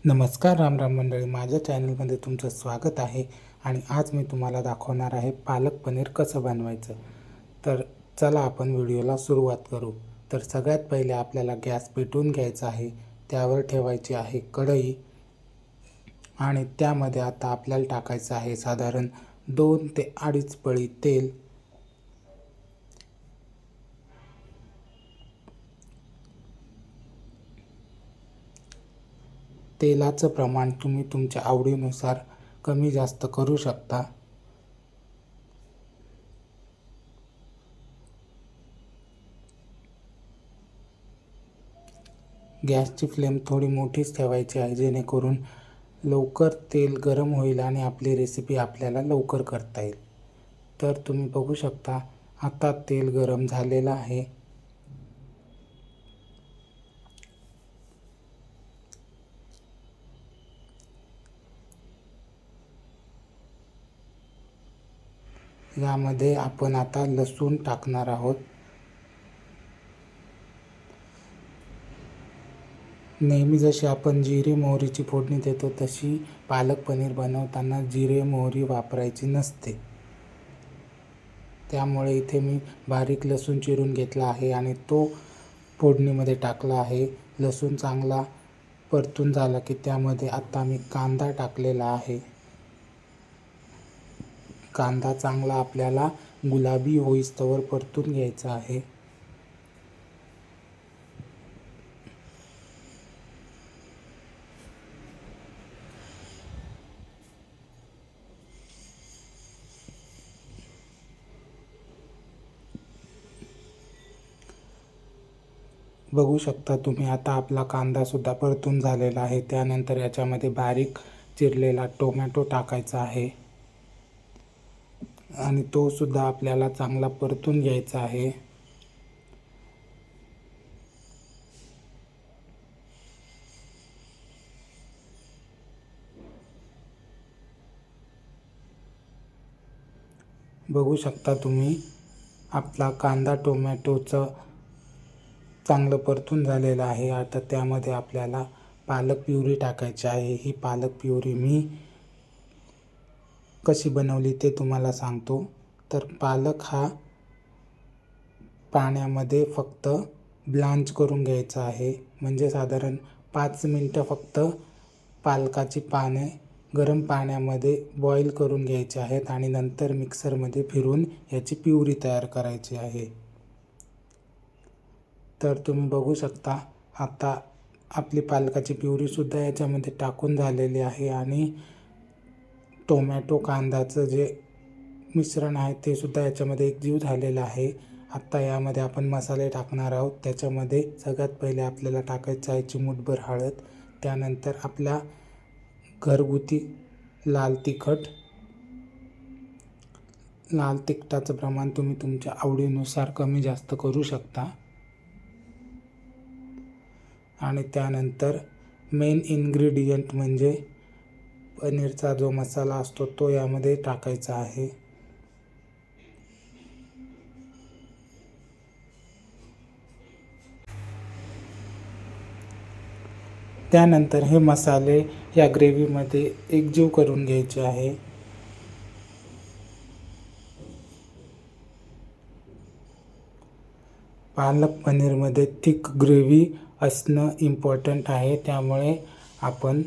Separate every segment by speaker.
Speaker 1: नमस्कार राम राम मंडळी, माझ्या चॅनलमध्ये तुमचं स्वागत आहे. आणि आज मी तुम्हाला दाखवणार आहे पालक पनीर कसं बनवायचं. तर चला आपण व्हिडिओला सुरुवात करू. तर सगळ्यात पहिले आपल्याला गॅस पेटवून घ्यायचा आहे. त्यावर ठेवायची आहे कढई आणि त्यामध्ये आता आपल्याला टाकायचं आहे साधारण 2 ते 2.5 पळी तेल. तेलाचं प्रमाण तुम्ही तुमच्या आवडीनुसार कमी जास्त करू शकता. गॅसची फ्लेम थोडी मोठीच ठेवायची आहे, जेणेकरून लवकर तेल गरम होईल आणि आपली रेसिपी आपल्याला लवकर करता येईल. तर तुम्ही बघू शकता आता तेल गरम झालेलं आहे. यामध्ये आपण आता लसूण टाकणार आहोत. नेहमी जशी आपण जिरे मोहरीची फोडणी देतो तशी पालक पनीर बनवताना जिरे मोहरी वापरायची नसते. त्यामुळे इथे मी बारीक लसूण चिरून घेतला आहे आणि तो फोडणीमध्ये टाकला आहे. लसूण चांगला परतून झाला की त्यामध्ये आता मी कांदा टाकलेला आहे. कांदा चांगला आपल्याला गुलाबी होईस्तोवर परतून घ्यायचा आहे. बघू शकता तुम्ही आता आपला कांदा सुद्धा परतून झालेला आहे. त्यानंतर याच्यामध्ये बारीक चिरलेला टोमॅटो टाकायचा आहे आणि तो सुद्धा आपल्याला चांगला परतून घ्यायचा आहे. बघू शकता तुम्ही आपला कांदा टोमॅटोचं चांगलं परतून झालेलं आहे. आता त्यामध्ये आपल्याला पालक प्युरी टाकायची आहे. ही पालक प्युरी मी कशी बनवली ते तुम्हाला सांगतो. तर पालक हा पाण्यामध्ये फक्त ब्लांच करून घ्यायचा आहे. म्हणजे साधारण 5 मिनटं फक्त पालकाची पाने गरम पाण्यामध्ये बॉईल करून घ्यायचे आहेत आणि नंतर मिक्सरमध्ये फिरून याची प्युरी तयार करायची आहे. तर तुम्ही बघू शकता आता आपली पालकाची प्युरीसुद्धा याच्यामध्ये टाकून झालेली आहे आणि टोमॅटो कांद्याचं जे मिश्रण आहे ते सुद्धा याच्यामध्ये एकजीव झालेलं आहे. आत्ता यामध्ये आपण मसाले टाकणार आहोत. त्याच्यामध्ये सगळ्यात पहिले आपल्याला टाकायचं आहे चिमूटभर हळद. त्यानंतर आपल्या घरगुती लाल तिखटाचं प्रमाण तुम्ही तुमच्या आवडीनुसार कमी जास्त करू शकता. आणि त्यानंतर मेन इन्ग्रेडियंट म्हणजे पनीरचा जो मसाला असतो तो यामध्ये टाकायचा आहे. त्यानंतर हे मसाले या ग्रेव्हीमध्ये एकजीव करून घ्यायचे आहे. पालक पनीरमध्ये थिक ग्रेव्ही असणं इम्पॉर्टंट आहे. त्यामुळे आपण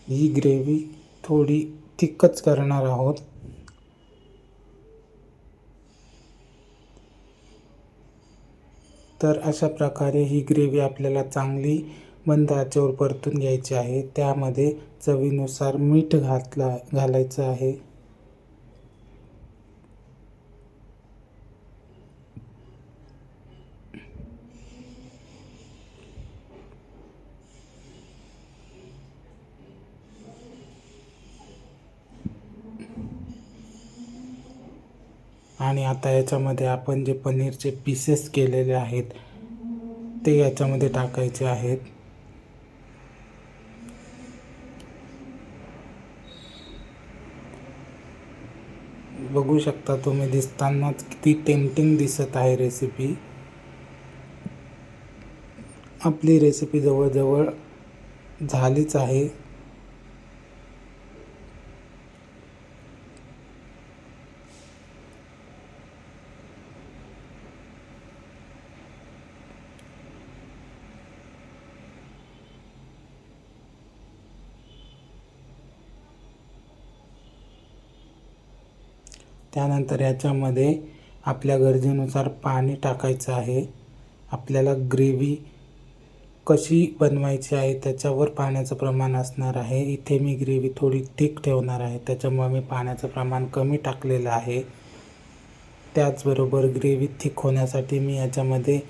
Speaker 1: ही ग्रेव्ही थोडी थिकच करणार आहोत. तर अशा प्रकारे ही ग्रेव्ही आपल्याला चांगली मंद आचेवर परतून घ्यायची आहे. त्यामध्ये चवीनुसार मीठ घालायचं आहे. आणि आता याच्यामध्ये आपण जे पनीरचे पीसेस केलेले आहेत ते याच्यामध्ये टाकायचे आहेत. बघू शकता तुम्ही दिसतानाच किती टेम्पटिंग दिसत आहे रेसिपी. आपली रेसिपी जवळजवळ झालीच आहे. त्यानंतर याच्यामध्ये आपल्या गरजेनुसार पाणी टाकायचं आहे. आपल्याला ग्रेव्ही कशी बनवायची आहे त्याच्यावर पाण्याचं प्रमाण असणार आहे. इथे मी ग्रेव्ही थोडी थिक ठेवणार आहे, त्याच्यामुळे मी पाण्याचं प्रमाण कमी टाकलेलं आहे. त्याचबरोबर ग्रेव्ही थिक होण्यासाठी मी याच्यामध्ये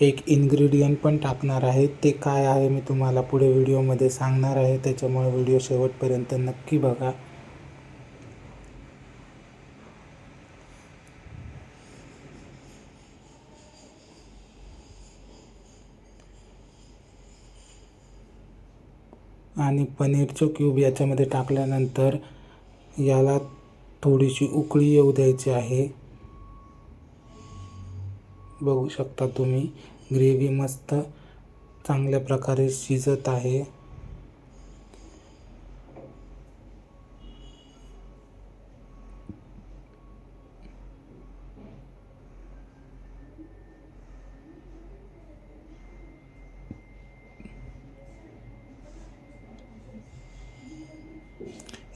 Speaker 1: एक इन्ग्रेडियंट पण टाकणार आहे. ते काय आहे मी तुम्हाला पुढे व्हिडिओमध्ये सांगणार आहे, त्याच्यामुळे व्हिडिओ शेवटपर्यंत नक्की बघा. आणि पनीरचे क्यूब याच्यामध्ये टाकल्यानंतर याला थोडीशी उकळी येऊ द्यायची आहे. बघू शकता तुम्ही ग्रेव्ही मस्त चांगल्या प्रकारे शिजत आहे.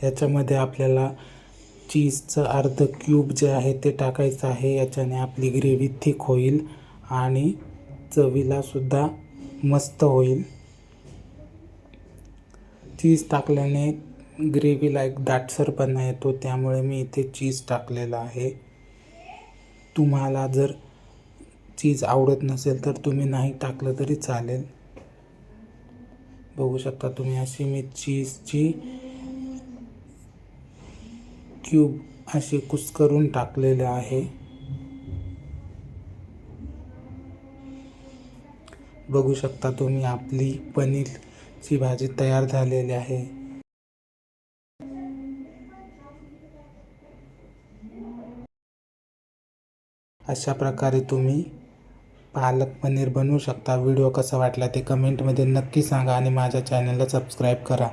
Speaker 1: याच्यामध्ये आपल्याला चीजचं अर्ध क्यूब जे आहे ते टाकायचं आहे. याच्याने आपली ग्रेव्ही थिक होईल आणि चवीला सुद्धा मस्त होईल. चीज टाकल्याने ग्रेव्हीला एक दाटसरपणा येतो, त्यामुळे मी इथे चीज टाकलेलं आहे. तुम्हाला जर चीज आवडत नसेल तर तुम्ही नाही टाकलं तरी चालेल. बघू शकता तुम्ही अशी मी चीजची क्यूब असे कुस्करून टाकलेले आहे. बघू शकता तुम्ही आपली पनीरची भाजी तयार झालेली आहे. अशा प्रकारे तुम्ही पालक पनीर बनवू शकता. व्हिडिओ कसा वाटला ते कमेंटमध्ये नक्की सांगा आणि माझ्या चॅनलला सबस्क्राईब करा.